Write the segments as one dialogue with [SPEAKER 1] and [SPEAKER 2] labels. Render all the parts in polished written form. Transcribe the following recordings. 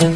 [SPEAKER 1] आप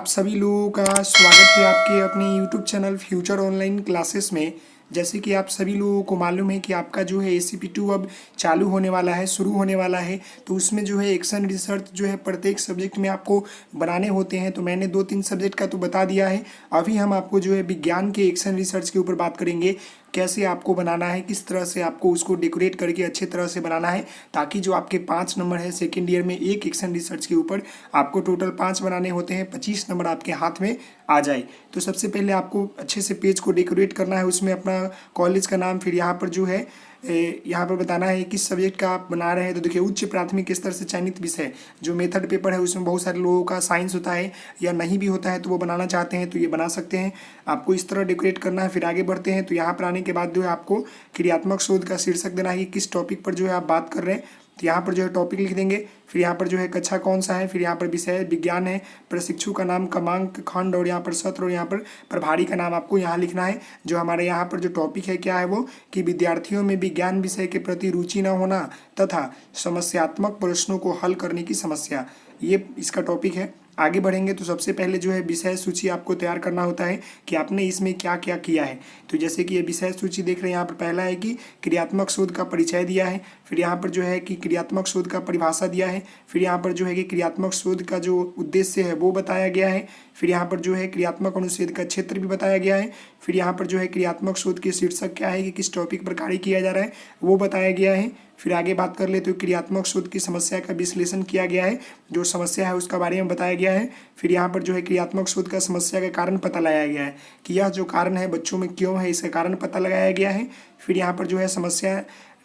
[SPEAKER 1] सभी लोगों का स्वागत है आपके अपने YouTube channel future online classes में। जैसे कि आप सभी लोगों को मालूम है कि आपका जो है ACP2 अब चालू होने वाला है, शुरू होने वाला है। तो उसमें जो है एक्शन रिसर्च जो है प्रत्येक सब्जेक्ट में आपको बनाने होते हैं। तो मैंने 2-3 सब्जेक्ट का तो बता दिया है। अभी हम आपको जो है विज्ञान के एक्शन रिसर्च के ऊपर बात करेंगे, कैसे आपको बनाना है, किस तरह से आपको उसको डेकोरेट करके अच्छे तरह से बनाना है, ताकि जो आपके 5 नंबर है सेकेंड ईयर में एक एक्शन रिसर्च के ऊपर आपको टोटल 5 बनाने होते हैं, 25 नंबर आपके हाथ में आ जाए। तो सबसे पहले आपको अच्छे से पेज को डेकोरेट करना है, उसमें अपना कॉलेज का नाम, फिर यहाँ पर जो है यहाँ पर बताना है किस सब्जेक्ट का आप बना रहे हैं। तो देखिए, उच्च प्राथमिक स्तर से चयनित विषय जो मेथड पेपर है, उसमें बहुत सारे लोगों का साइंस होता है या नहीं भी होता है, तो वो बनाना चाहते हैं तो ये बना सकते हैं। आपको इस तरह डेकोरेट करना है। फिर आगे बढ़ते हैं तो यहाँ पर आने के बाद जो है आपको क्रियात्मक शोध का शीर्षक देना है कि किस टॉपिक पर जो है आप बात कर रहे हैं। तो यहाँ पर जो है टॉपिक लिख देंगे, फिर यहाँ पर जो है कक्षा कौन सा है, फिर यहाँ पर विषय विज्ञान है, प्रशिक्षु का नाम, क्रमांक, खंड और यहाँ पर सत्र और यहाँ पर प्रभारी का नाम आपको यहाँ लिखना है। जो हमारे यहाँ पर जो टॉपिक है क्या है वो कि विद्यार्थियों में विज्ञान विषय के प्रति रुचि न होना तथा समस्यात्मक प्रश्नों को हल करने की समस्या, ये इसका टॉपिक है। आगे बढ़ेंगे तो सबसे पहले जो है विषय सूची आपको तैयार करना होता है कि आपने इसमें क्या क्या किया है। तो जैसे कि ये विषय सूची देख रहे हैं, यहाँ पर पहला है कि क्रियात्मक शोध का परिचय दिया है, फिर यहाँ पर जो है कि क्रियात्मक शोध का परिभाषा दिया है, फिर यहाँ पर जो है कि क्रियात्मक शोध का जो उद्देश्य है वो बताया गया है, फिर यहाँ पर जो है क्रियात्मक अनुच्छेद का क्षेत्र भी बताया गया है, फिर यहाँ पर जो है क्रियात्मक शोध के शीर्षक क्या है कि किस टॉपिक पर कार्य किया जा रहा है वो बताया गया है। फिर आगे बात कर ले तो क्रियात्मक शोध की समस्या का विश्लेषण किया गया है, जो समस्या है उसका बारे में बताया गया है। फिर यहाँ पर जो है क्रियात्मक शोध का समस्या का कारण पता लगाया गया है कि यह जो कारण है बच्चों में क्यों है, इसका कारण पता लगाया गया है। फिर यहाँ पर जो है समस्या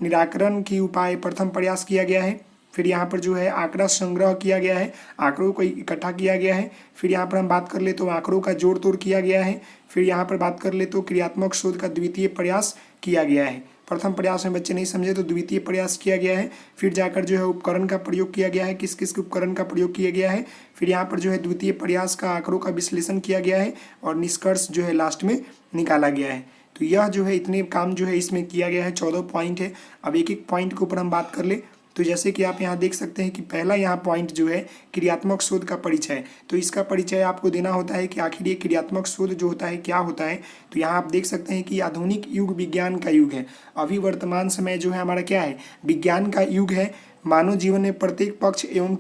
[SPEAKER 1] निराकरण की उपाय प्रथम प्रयास किया गया है। फिर यहाँ पर जो है आंकड़ा संग्रह किया गया है, आंकड़ों को इकट्ठा किया गया है। फिर यहाँ पर हम बात कर ले तो आंकड़ों का जोड़ तोड़ किया गया है। फिर यहाँ पर बात कर ले तो क्रियात्मक शोध का द्वितीय प्रयास किया गया है। प्रथम प्रयास में बच्चे नहीं समझे तो द्वितीय प्रयास किया गया है। फिर जाकर जो है उपकरण का प्रयोग किया गया है, किस किस उपकरण का प्रयोग किया गया है। फिर यहाँ पर जो है द्वितीय प्रयास का आंकड़ों का विश्लेषण किया गया है और निष्कर्ष जो है लास्ट में निकाला गया है। तो यह जो है इतने काम जो है इसमें किया गया है, 14 पॉइंट है। अब एक एक पॉइंट के ऊपर हम बात कर ले तो जैसे कि आप यहाँ देख सकते हैं कि पहला यहाँ पॉइंट जो है क्रियात्मक शोध का परिचय। तो इसका परिचय आपको देना होता है कि आखिर ये क्रियात्मक शोध जो होता है क्या होता है। तो यहाँ आप देख सकते हैं कि आधुनिक युग विज्ञान का युग है। अभी वर्तमान समय जो है हमारा क्या है, विज्ञान का युग है। मानव जीवन में प्रत्येक पक्ष एवं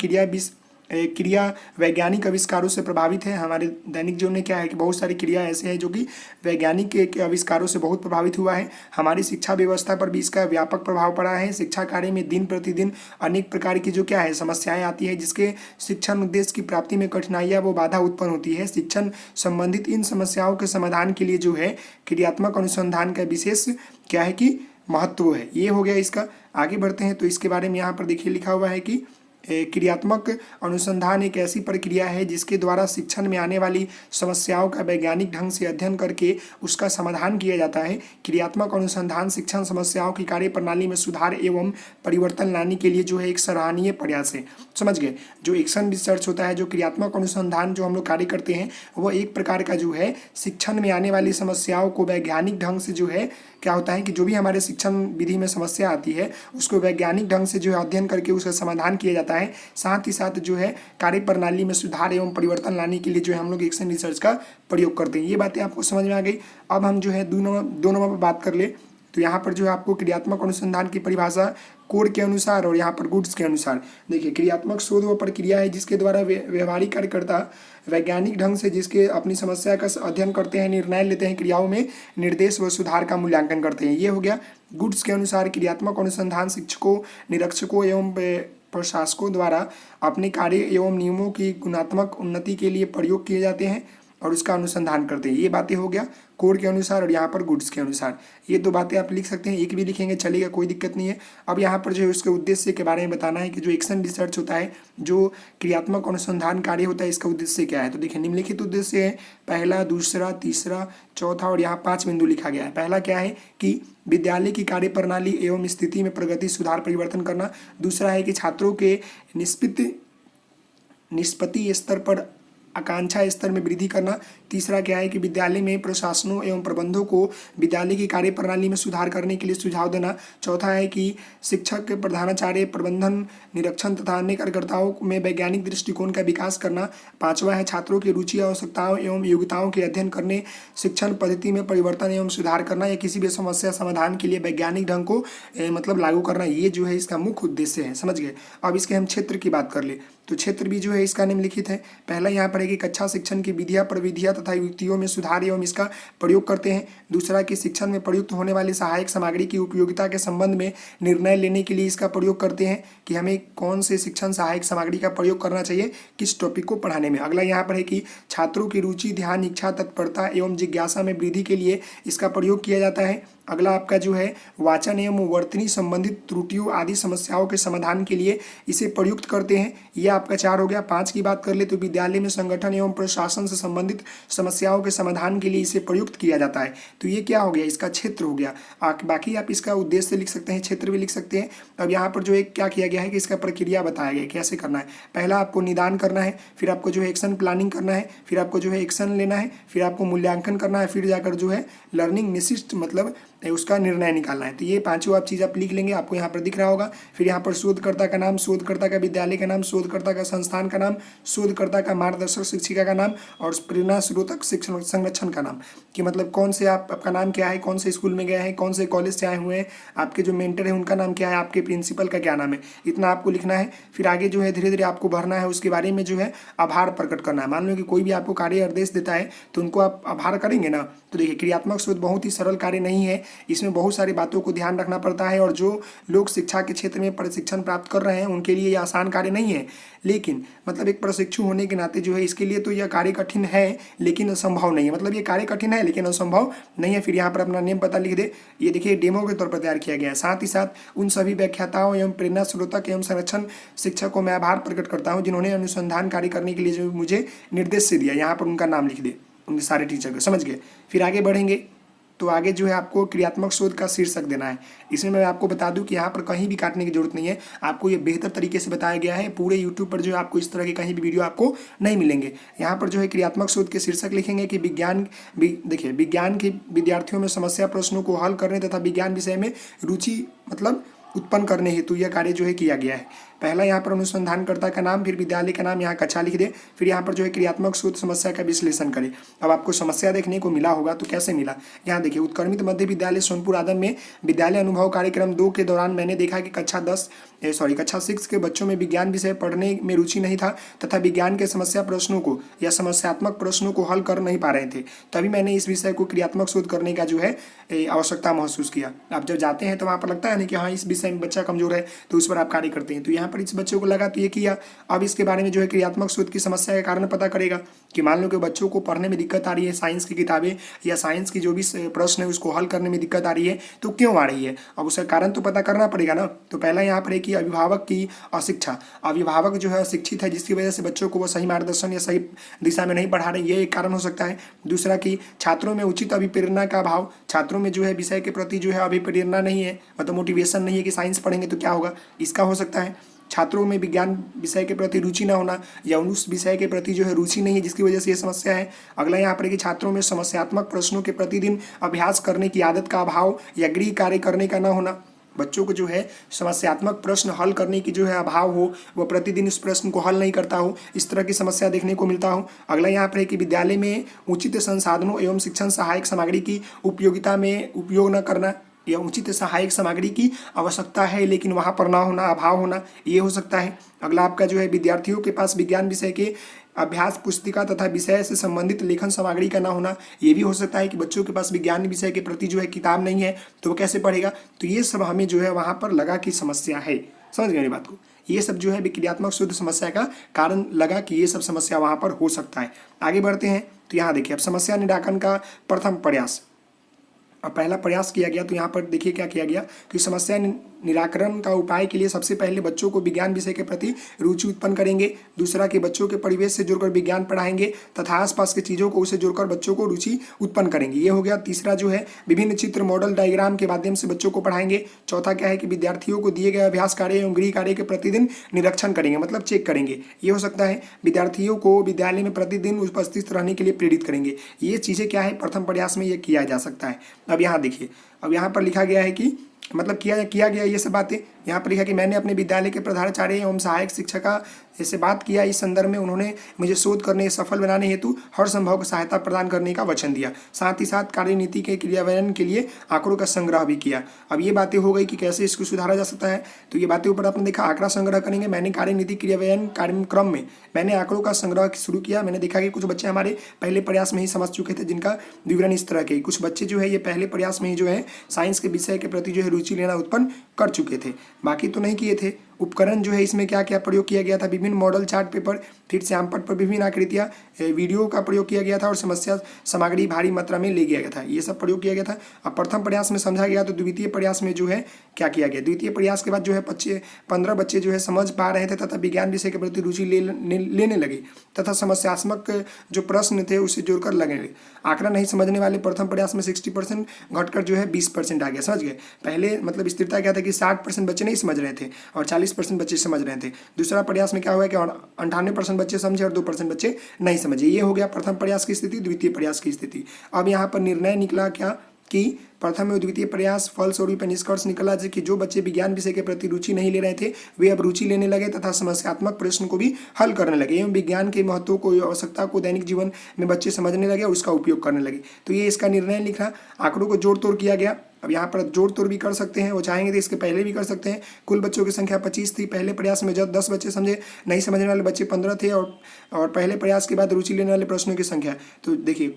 [SPEAKER 1] क्रिया वैज्ञानिक आविष्कारों से प्रभावित है। हमारे दैनिक जीवन में क्या है कि बहुत सारी क्रिया ऐसे हैं जो कि वैज्ञानिक के आविष्कारों से बहुत प्रभावित हुआ है। हमारी शिक्षा व्यवस्था पर भी इसका व्यापक प्रभाव पड़ा है। शिक्षा कार्य में दिन प्रतिदिन अनेक प्रकार की जो क्या है समस्याएं आती है, जिसके शिक्षण उद्देश्य की प्राप्ति में कठिनाइयाँ वो बाधा उत्पन्न होती है। शिक्षण संबंधित इन समस्याओं के समाधान के लिए जो है क्रियात्मक अनुसंधान का विशेष क्या है कि महत्व है। ये हो गया इसका। आगे बढ़ते हैं तो इसके बारे में यहाँ पर देखिए लिखा हुआ है कि क्रियात्मक अनुसंधान एक ऐसी प्रक्रिया है जिसके द्वारा शिक्षण में आने वाली समस्याओं का वैज्ञानिक ढंग से अध्ययन करके उसका समाधान किया जाता है। क्रियात्मक अनुसंधान शिक्षण समस्याओं की कार्य प्रणाली में सुधार एवं परिवर्तन लाने के लिए जो है एक सराहनीय प्रयास है। समझ गए। जो एक्शन रिसर्च होता है, जो क्रियात्मक अनुसंधान जो हम लोग कार्य करते हैं, वो एक प्रकार का जो है शिक्षण में आने वाली समस्याओं को वैज्ञानिक ढंग से जो है क्या होता है कि जो भी हमारे शिक्षण विधि में समस्या आती है उसको वैज्ञानिक ढंग से जो है अध्ययन करके उसका समाधान किया जाता है। साथ ही साथ जो है कार्य प्रणाली में सुधार एवं परिवर्तन लाने के लिए जो है हम लोग एक्शन रिसर्च का प्रयोग करते हैं। ये बातें आपको समझ में आ गई। अब हम जो है दो नंबर पर बात कर ले तो यहाँ पर जो है आपको क्रियात्मक अनुसंधान की परिभाषा कोड के अनुसार और यहाँ पर गुड्स के अनुसार। देखिए, क्रियात्मक शोध वह प्रक्रिया है जिसके द्वारा व्यवहारिक कार्यकर्ता वैज्ञानिक ढंग से जिसके अपनी समस्या का अध्ययन करते हैं, निर्णय लेते हैं, क्रियाओं में निर्देश व सुधार का मूल्यांकन करते हैं। ये हो गया। गुड्स के अनुसार क्रियात्मक अनुसंधान शिक्षकों, निरीक्षकों एवं प्रशासकों द्वारा अपने कार्य एवं नियमों की गुणात्मक उन्नति के लिए प्रयोग किए जाते हैं और उसका अनुसंधान करते हैं। ये बातें हो गया कोड के अनुसार और यहाँ पर गुड्स के अनुसार। ये दो बातें आप लिख सकते हैं, एक भी लिखेंगे चलेगा, कोई दिक्कत नहीं है। अब यहाँ पर जो है उसके उद्देश्य के बारे में बताना है कि जो एक्शन रिसर्च होता है, जो क्रियात्मक अनुसंधान कार्य होता है, इसका उद्देश्य क्या है। तो देखिए, निम्नलिखित उद्देश्य है, पहला, दूसरा, तीसरा, चौथा और यहाँ 5 बिंदु लिखा गया है। पहला क्या है कि विद्यालय की कार्य प्रणाली एवं स्थिति में प्रगति, सुधार, परिवर्तन करना। दूसरा है कि छात्रों के निष्पत्ति स्तर पर आकांक्षा स्तर में वृद्धि करना। तीसरा क्या है कि विद्यालय में प्रशासनों एवं प्रबंधों को विद्यालय की कार्य प्रणाली में सुधार करने के लिए सुझाव देना। चौथा है कि शिक्षक, प्रधानाचार्य, प्रबंधन, निरीक्षण तथा अन्य कार्यकर्ताओं में वैज्ञानिक दृष्टिकोण का विकास करना। पांचवा है छात्रों की रुचि, आवश्यकताओं एवं योग्यताओं के अध्ययन करने शिक्षण पद्धति में परिवर्तन एवं सुधार करना, या किसी भी समस्या समाधान के लिए वैज्ञानिक ढंग को मतलब लागू करना। ये जो है इसका मुख्य उद्देश्य है, समझ गए। अब इसके हम क्षेत्र की बात कर ले तो क्षेत्र भी जो है इसका निम्नलिखित है। पहला यहाँ पर है कि कक्षा शिक्षण की विधियाँ, प्रविधियाँ तथा युक्तियों में सुधार एवं इसका प्रयोग करते हैं। दूसरा कि शिक्षण में प्रयुक्त होने वाली सहायक सामग्री की उपयोगिता के संबंध में निर्णय लेने के लिए इसका प्रयोग करते हैं कि हमें कौन से शिक्षण सहायक सामग्री का प्रयोग करना चाहिए किस टॉपिक को पढ़ाने में। अगला यहाँ पर है कि छात्रों की रुचि, ध्यान, इच्छा, तत्परता एवं जिज्ञासा में वृद्धि के लिए इसका प्रयोग किया जाता है। अगला आपका जो है वाचन एवं वर्तनी संबंधित त्रुटियों आदि समस्याओं के समाधान के लिए इसे प्रयुक्त करते हैं। यह आपका 4 हो गया। 5 की बात कर ले तो विद्यालय में संगठन एवं प्रशासन से संबंधित समस्याओं के समाधान के लिए इसे प्रयुक्त किया जाता है। तो ये क्या हो गया, इसका क्षेत्र हो गया। बाकी आप इसका उद्देश्य लिख सकते हैं, क्षेत्र भी लिख सकते हैं। अब यहाँ पर जो है क्या किया गया है कि इसका प्रक्रिया बताया गया है कैसे करना है। पहला आपको निदान करना है, फिर आपको जो है एक्शन प्लानिंग करना है, फिर आपको जो है एक्शन लेना है, फिर आपको मूल्यांकन करना है, फिर जाकर जो है लर्निंग निशिष्ट मतलब उसका निर्णय निकालना है। तो ये पांचों आप चीज़ आप लिख लेंगे, आपको यहाँ पर दिख रहा होगा। फिर यहाँ पर शोधकर्ता का नाम, शोधकर्ता का विद्यालय का नाम, शोधकर्ता का संस्थान का नाम, शोधकर्ता का मार्गदर्शक शिक्षिका का नाम और प्रेरणा स्रोतक शिक्षण संरक्षण का नाम, कि मतलब कौन से आपका नाम क्या है, कौन से स्कूल में गए हैं, कौन से कॉलेज से आए हुए हैं, आपके जो मेंटर है उनका नाम क्या है, आपके प्रिंसिपल का क्या नाम है, इतना आपको लिखना है। फिर आगे जो है धीरे धीरे आपको भरना है, उसके बारे में जो है आभार प्रकट करना है। मान लो कि कोई भी आपको कार्य आदेश देता है तो उनको आप आभार करेंगे ना। तो देखिए क्रियात्मक शोध बहुत ही सरल कार्य नहीं है, इसमें बहुत सारी बातों को ध्यान रखना पड़ता है और जो लोग शिक्षा के क्षेत्र में प्रशिक्षण प्राप्त कर रहे हैं उनके लिए ये आसान कार्य नहीं है। लेकिन मतलब एक प्रशिक्षु होने के नाते जो है इसके लिए तो यह कार्य कठिन है लेकिन असंभव नहीं है। मतलब ये कार्य कठिन है लेकिन असंभव नहीं है। फिर यहाँ पर अपना नेम पता लिख दे। ये देखिए डेमो के तौर पर तैयार किया गया है। साथ ही साथ उन सभी व्याख्याताओं एवं प्रेरणा स्रोतक एवं संरक्षण शिक्षक को मैं आभार प्रकट करता हूँ जिन्होंने अनुसंधान कार्य करने के लिए जो मुझे निर्देश दिया। यहाँ पर उनका नाम लिख दे, उनके सारे टीचर को, समझ गए। फिर आगे बढ़ेंगे तो आगे जो है आपको क्रियात्मक शोध का शीर्षक देना है। इसमें मैं आपको बता दूं कि यहाँ पर कहीं भी काटने की जरूरत नहीं है, आपको ये बेहतर तरीके से बताया गया है। पूरे यूट्यूब पर जो है आपको इस तरह के कहीं भी वीडियो आपको नहीं मिलेंगे। यहाँ पर जो है क्रियात्मक शोध के शीर्षक लिखेंगे कि देखिए विज्ञान के विद्यार्थियों में समस्या प्रश्नों को हल करने तथा विज्ञान विषय में रुचि मतलब उत्पन्न करने हेतु यह कार्य जो है किया गया है। पहला यहाँ पर अनुसंधानकर्ता का नाम, फिर विद्यालय का नाम, यहाँ कक्षा लिख दे। फिर यहाँ पर जो है क्रियात्मक शोध समस्या का विश्लेषण करें। अब आपको समस्या देखने को मिला होगा तो कैसे मिला, यहाँ देखिए उत्क्रमित मध्य विद्यालय सोनपुर आदम में विद्यालय अनुभव कार्यक्रम 2 के दौरान मैंने देखा कि कक्षा 6 के बच्चों में विज्ञान विषय पढ़ने में रुचि नहीं था तथा विज्ञान के समस्या प्रश्नों को या समस्यात्मक प्रश्नों को हल कर नहीं पा रहे थे। तभी मैंने इस विषय को क्रियात्मक शोध करने का जो है आवश्यकता महसूस किया। आप जब जाते हैं तो वहाँ पर लगता है ना कि हाँ इस विषय में बच्चा कमजोर है तो उस पर आप कार्य करते हैं। तो यहाँ पर इस बच्चों को लगा तो ये किया। अब इसके बारे में जो है क्रियात्मक शोध की समस्या के कारण पता करेगा कि मान लो कि बच्चों को पढ़ने में दिक्कत आ रही है, साइंस की किताबें या साइंस की जो भी प्रश्न है उसको हल करने में दिक्कत आ रही है तो क्यों आ रही है। अब उसका कारण तो पता करना पड़ेगा ना। तो पहला यहाँ पर है कि अभिभावक की अशिक्षा, अभिभावक जो है अशिक्षित है जिसकी वजह से बच्चों को वो सही मार्गदर्शन या सही दिशा में नहीं पढ़ा रहे, ये एक कारण हो सकता है। दूसरा कि छात्रों में उचित अभिप्रेरणा का अभाव, छात्रों में जो है विषय के प्रति जो है अभिप्रेरणा नहीं है, मतलब मोटिवेशन नहीं है कि साइंस पढ़ेंगे तो क्या होगा, इसका हो सकता है। छात्रों में विज्ञान विषय के प्रति रुचि न होना या उस विषय के प्रति जो है रुचि नहीं है जिसकी वजह से ये समस्या है। अगला यहाँ पर है कि छात्रों में समस्यात्मक प्रश्नों के प्रतिदिन अभ्यास करने की आदत का अभाव या गृह कार्य करने का न होना। बच्चों को जो है समस्यात्मक प्रश्न हल करने की जो है अभाव हो, वह प्रतिदिन उस प्रश्न को हल नहीं करता हो, इस तरह की समस्या देखने को मिलता हो। अगला यहाँ पर है कि विद्यालय में उचित संसाधनों एवं शिक्षण सहायक सामग्री की उपयोगिता में उपयोग न करना या उचित सहायक सामग्री की आवश्यकता है लेकिन वहाँ पर ना होना, अभाव होना, ये हो सकता है। अगला आपका जो है विद्यार्थियों के पास विज्ञान विषय के अभ्यास पुस्तिका तथा विषय से संबंधित लेखन सामग्री का ना होना, ये भी हो सकता है कि बच्चों के पास विज्ञान विषय के प्रति जो है किताब नहीं है तो वो कैसे पढ़ेगा। तो ये सब हमें जो है वहाँ पर लगा कि समस्या है। समझ गए मेरी बात को। ये सब जो है क्रियात्मक शोध समस्या का कारण लगा कि ये सब समस्या वहाँ पर हो सकता है। आगे बढ़ते हैं तो यहाँ देखिए अब समस्या निराकरण का प्रथम प्रयास। अब पहला प्रयास किया गया तो यहाँ पर देखिए क्या किया गया कि समस्या निराकरण का उपाय के लिए सबसे पहले बच्चों को विज्ञान विषय के प्रति रुचि उत्पन्न करेंगे। दूसरा कि बच्चों के परिवेश से जुड़कर विज्ञान पढ़ाएंगे तथा आसपास की चीज़ों को उसे जोड़कर बच्चों को रुचि उत्पन्न करेंगे। ये हो गया। तीसरा जो है विभिन्न चित्र, मॉडल, डायग्राम के माध्यम से बच्चों को पढ़ाएंगे। चौथा क्या है कि विद्यार्थियों को दिए गए अभ्यास कार्य एवं गृह कार्य के प्रतिदिन निरीक्षण करेंगे, मतलब चेक करेंगे। ये हो सकता है विद्यार्थियों को विद्यालय में प्रतिदिन उपस्थित रहने के लिए प्रेरित करेंगे। ये चीज़ें क्या है, प्रथम प्रयास में ये किया जा सकता है। अब यहाँ देखिए, अब यहाँ पर लिखा गया है कि मतलब किया गया ये सब बातें। यहाँ पर लिखा कि मैंने अपने विद्यालय के प्रधानाचार्य एवं सहायक शिक्षिका से बात किया। इस संदर्भ में उन्होंने मुझे शोध करने सफल बनाने हेतु हर संभव सहायता प्रदान करने का वचन दिया। साथ ही साथ कार्यनीति के क्रियान्वयन के लिए आंकड़ों का संग्रह भी किया। अब ये बातें हो गई कि कैसे इसको सुधारा जा सकता है। तो ये बातें ऊपर आपने देखा, आंकड़ा संग्रह करेंगे। मैंने कार्यनीति क्रियान्वयन कार्यक्रम में मैंने आंकड़ों का संग्रह शुरू किया। मैंने देखा कि कुछ बच्चे हमारे पहले प्रयास में ही समझ चुके थे, जिनका विवरण इस तरह के। कुछ बच्चे जो है ये पहले प्रयास में ही जो है साइंस के विषय के प्रति जो है रुचि लेना उत्पन्न कर चुके थे, बाकी तो नहीं किए थे। उपकरण जो है इसमें क्या क्या प्रयोग किया गया था, विभिन्न मॉडल, चार्ट पेपर, फिर श्यामपट्ट पर विभिन्न आकृतियाँ, वीडियो का प्रयोग किया गया था और समस्या सामग्री भारी मात्रा में ले गया गया था। ये सब प्रयोग किया गया था। अब प्रथम प्रयास में समझा गया, तो द्वितीय प्रयास में जो है क्या किया गया। द्वितीय प्रयास के बाद जो है 15 बच्चे जो है समझ पा रहे थे तथा विज्ञान विषय के प्रति रुचि लेने लगे तथा समस्यात्मक जो प्रश्न थे उसे जोड़कर लगे। आंकड़ा नहीं समझने वाले प्रथम प्रयास में 60% घटकर जो है 20% आ गया। समझ गए। पहले मतलब स्थिरता क्या था कि 60% बच्चे नहीं समझ रहे थे और 40% बच्चे समझ रहे थे। दूसरा प्रयास में क्या हुआ कि 98% बच्चे समझे और 2% बच्चे नहीं समझे। ये हो गया प्रथम प्रयास की स्थिति, द्वितीय प्रयास की स्थिति। अब यहाँ पर निर्णय निकला क्या कि प्रथम और द्वितीय प्रयास फलस्वरूप निष्कर्ष निकला कि जो बच्चे विज्ञान विषय के प्रति रुचि नहीं ले रहे थे वे अब रुचि लेने लगे तथा समस्यात्मक प्रश्न को भी हल करने लगे एवं विज्ञान के महत्व को, आवश्यकता को दैनिक जीवन में बच्चे समझने लगे और उसका उपयोग करने लगे। तो ये इसका निर्णय लिखा। आंकड़ों को जोड़ तोड़ किया गया। अब यहाँ पर जोड़ तोड़ भी कर सकते हैं, वो चाहेंगे तो इसके पहले भी कर सकते हैं। कुल बच्चों की संख्या 25 थी पहले प्रयास में, जब 10 बच्चे समझे, नहीं समझने वाले बच्चे 15 थे और पहले प्रयास के बाद रुचि लेने वाले प्रश्नों की संख्या। तो देखिए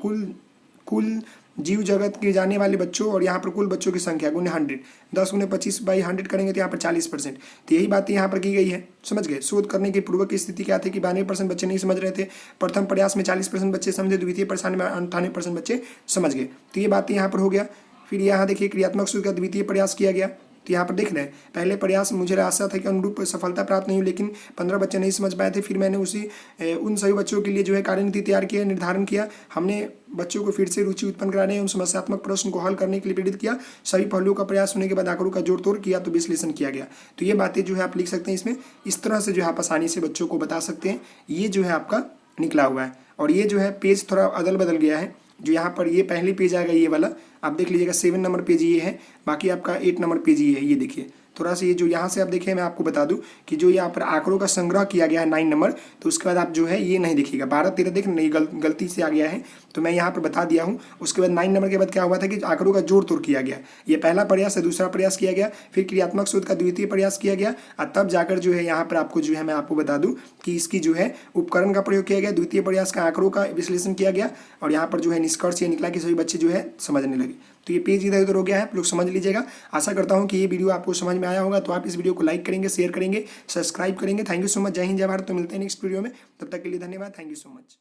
[SPEAKER 1] कुल जीव जगत के जाने वाले बच्चों और यहाँ पर कुल बच्चों की संख्या गुने 100, 10 गुने 25 बाई 100 करेंगे तो यहाँ पर 40%। तो यही बातें यहाँ पर की गई है। समझ गए। शोध करने के पूर्व की स्थिति क्या थी कि 92% बच्चे नहीं समझ रहे थे। प्रथम प्रयास में 40% बच्चे समझे, द्वितीय प्रयास में 98% बच्चे समझ गए। तो ये बातें यहाँ पर हो गया। फिर यहाँ देखिए क्रियात्मक शोध का द्वितीय प्रयास किया गया। तो यहाँ पर देख रहे हैं पहले प्रयास मुझे आशा था कि अनुरूप सफलता प्राप्त नहीं हुई, लेकिन 15 बच्चे नहीं समझ पाए थे। फिर मैंने उन सभी बच्चों के लिए जो है कार्यनीति तैयार किया, निर्धारण किया। हमने बच्चों को फिर से रुचि उत्पन्न कराने एवं समस्यात्मक प्रश्न को हल करने के लिए प्रेरित किया। सभी पहलुओं का प्रयास होने के बाद आंकड़ों का जोड़ तोड़ किया तो विश्लेषण किया गया। तो ये बातें जो है आप लिख सकते हैं इसमें। इस तरह से जो है आप आसानी से बच्चों को बता सकते हैं। ये जो है आपका निकला हुआ है। और ये जो है पेज थोड़ा अदल बदल गया है। जो यहाँ पर ये पहली पेज आएगा ये वाला, आप देख लीजिएगा 7 नंबर पेज ये है, बाकी आपका 8 नंबर पेज ये है। ये देखिए थोड़ा सा ये जो यहाँ से आप देखें, मैं आपको बता दूं कि जो यहाँ पर आंकड़ों का संग्रह किया गया है 9 नंबर, तो उसके बाद आप जो है ये नहीं देखिएगा, 12 13 देख नहीं, गलती से आ गया है तो मैं यहाँ पर बता दिया हूँ। उसके बाद 9 नंबर के बाद क्या हुआ था कि आंकड़ों का जोड़ तोड़ किया गया। ये पहला प्रयास है, दूसरा प्रयास किया गया, फिर क्रियात्मक शोध का द्वितीय प्रयास किया गया और तब जाकर जो है यहाँ पर आपको जो है मैं आपको बता दूँ कि इसकी जो है उपकरण का प्रयोग किया गया, द्वितीय प्रयास का आंकड़ों का विश्लेषण किया गया और यहाँ पर जो है निष्कर्ष ये निकला कि सभी बच्चे जो है समझने लगे। तो ये पेज इधर उधर हो गया है, आप लोग समझ लीजिएगा। आशा करता हूँ कि ये वीडियो आपको समझ में आया होगा। तो आप इस वीडियो को लाइक करेंगे, शेयर करेंगे, सब्सक्राइब करेंगे। Thank you so much. जय हिंद जय भारत। तो मिलते हैं नेक्स्ट वीडियो में, तब तक के लिए धन्यवाद। Thank you so much.